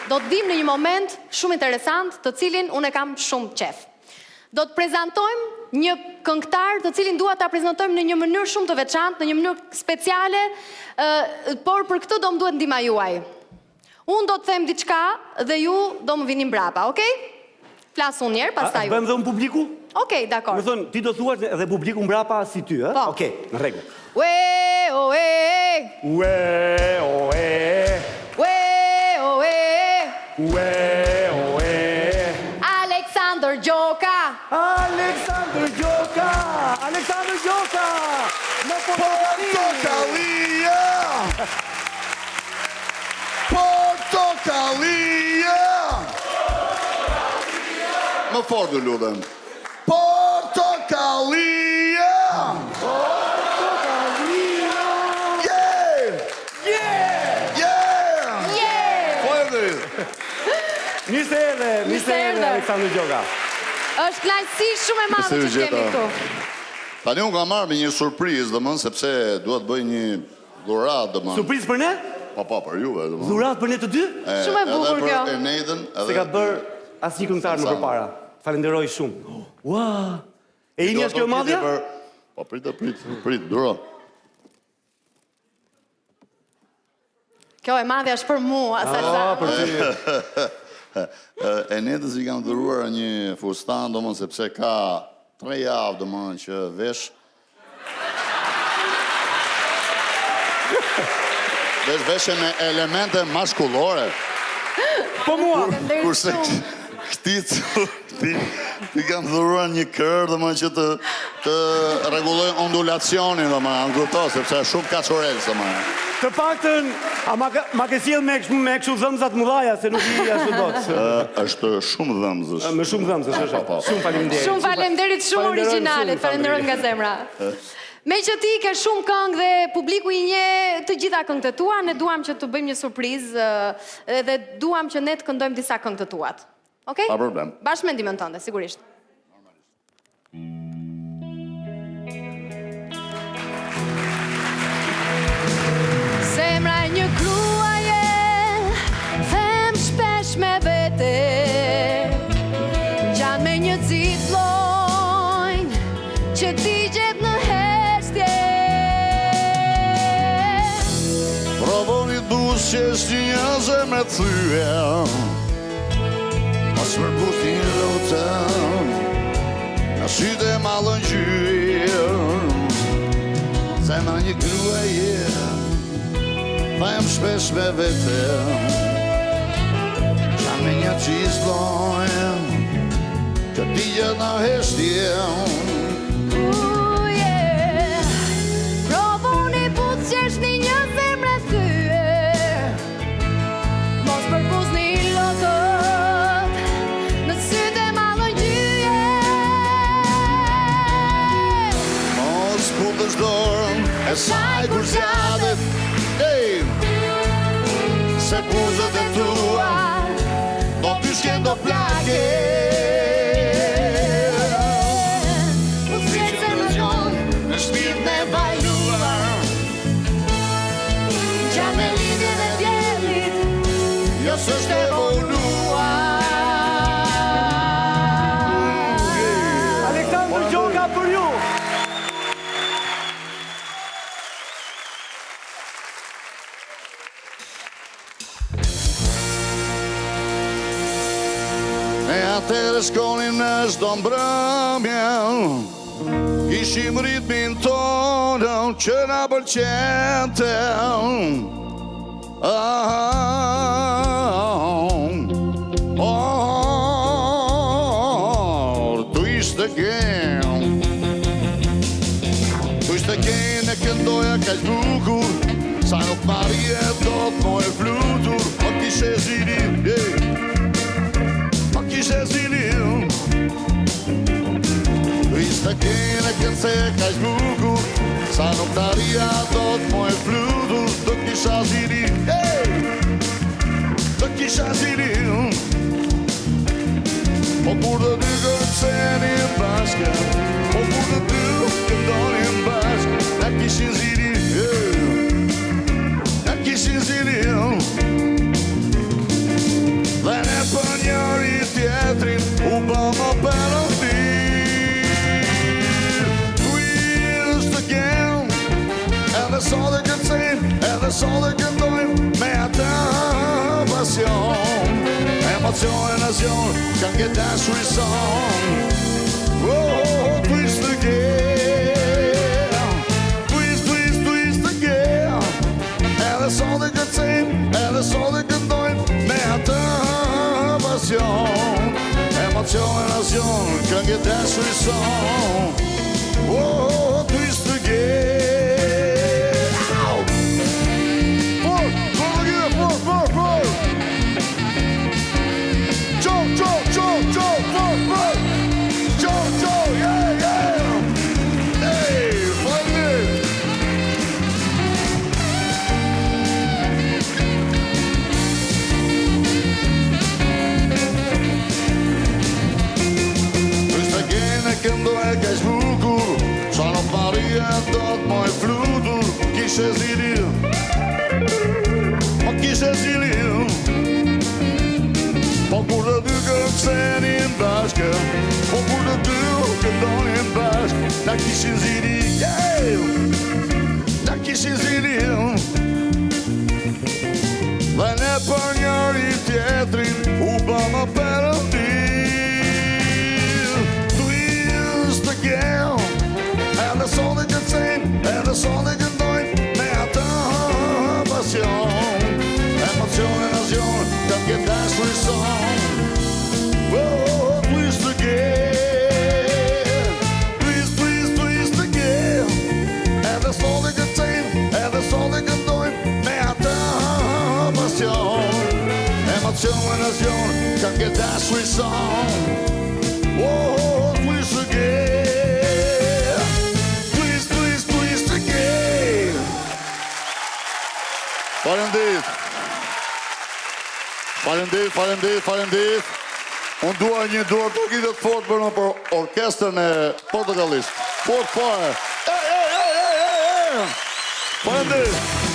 do të vim në një moment shumë interesant, të cilin unë e kam shumë qef. Do të prezantojmë një këngëtar të cilin dua ta prezantojmë në një mënyrë shumë të veçantë, në një mënyrë speciale, por për këtë do më duhet ndihma juaj. Unë do të them diçka dhe ju do më vini mbrapa, okay? Flas unë njerë, pastaj ju. Bëjmë dhe unë publiku? Okej, dakor. Më thonë, ti do thuash edhe publiku mbrapa si ty, ë? Po. Okej, në rregull. Ue, o, e, Ue, o, e. ue, o, e. Ue, o, e. Aleksandër Gjoka. Aleksandër Gjoka! Aleksandër Gjoka! Në Portokalia! Portokalia! Më fort du lutem. Portokalia! Portokalia! Yeah! Yeah! Yeah! Yeah! Faleminderit. Mirë se erdhe Aleksandër Gjoka. Është kënaqësi shumë e madhe që kemi këtu. Tani unë kam marrë me një surprizë, domethënë sepse dua të bëj një dhuratë, domethënë. Surprizë për ne? Po, për juve, domethënë. Dhuratë për ne të dy? Shumë e bukur kjo. Edhe për Enedën, Se ka bërë asnjë këngëtar më përpara. Falenderoj shumë. Ua! E ini është kjo madhja? Po prit, duro. Kjo e madhja është për mua, Salsa. Për ty. Enedës i kam dhuruar një fustan, domethënë sepse ka 3 javë, domethënë që vesh. Veshje me elemente maskullore. Po mua. Kurse ti kam dhuruar një kër, domethënë që të rregulloj ondulacionin, domethënë, kupto, sepse është shumë kaçorel, domethënë. Të paktën, ma ke sjell me kështu dhëmzat mëdhaja, se nuk i ashtu dot. Është shumë dhëmzësh. Me shumë dhëmzësh, është. Shumë faleminderit. Shumë faleminderit, shumë origjinale, falenderoj nga zemra. Me që ti ke shumë këngë dhe publiku i nje të gjitha këngët e tua, ne duam që të bëjmë një surprizë dhe duam që ne të këndojmë disa këngë të tuat. Okej? Pa problem. Bashkë me ndihmën tënde, sigurisht. Zemra e një gruaje, them shpesh me vete, gjanë me një citlojnë, që ti gjet në hestje. Provoni dus që është një zemre të thyje, mos përpus një lotën, në sytë e malën gjyë, zemra një gruaje, them shpesh me vete, gjanë me një citlojnë, që ti gjet në hestje. Provoni put që është një zemre thyje, mos përpus një lotët, në sytë e malën gjyje. Mos putësh dorën e saj kur zjadet, se buzët e tua do pyshken do plake. Po frikse në gjonë, në shpirt me vajluar, Gjatë me lidhjen e djelit, jo s'është evoluar. Aleksandër Gjoka për ju. E atëre shkonim në çdo mbrëmje, kishim ritmin tonë që na pëlqente. Twist again, e këndoja kaq bukur, sa nuk marrje dot mo e flutur, po kishe zilim, po kishe zilim. Twist again, e kënse kaq bukur, sa nuk marrje dot mo e flutur, do kisha zilim, do kisha zilim. Po kur të dy kërcenim bashkë, po kur të dy këndonim bashkë, na kishin zilim, na kishin zilim. pasion, emotion, can get dashuri song. Oh, twist again, twist again. Elle est sans de gâteau, elle est sans de gâteau, mais attends, passion, emotion, can get dashuri song. Oh, twist again. Kaq bukur, sa në paria do të moj flutur, kishe zili, po kishe zili. Po kur të dy këpsenin bashkë, po kur të dy këndonin bashkë, na kishin zili, na kishin zili. Dhe ne për njëri tjetrin, u bëma perëndim. Elle est sans de gâteau, elle est sans de gâteau, mais attends, passion, emotion, can get dashuri song. Oh, twist again, twist again. Elle est sans de gâteau, elle est sans de gâteau, mais attends, passion, emotion, can get dashuri song. Oh, twist again. Faleminderit. Unë dua një duar të gjithë të fort për orkestrën e Portugalisë. Fort fare. Faleminderit.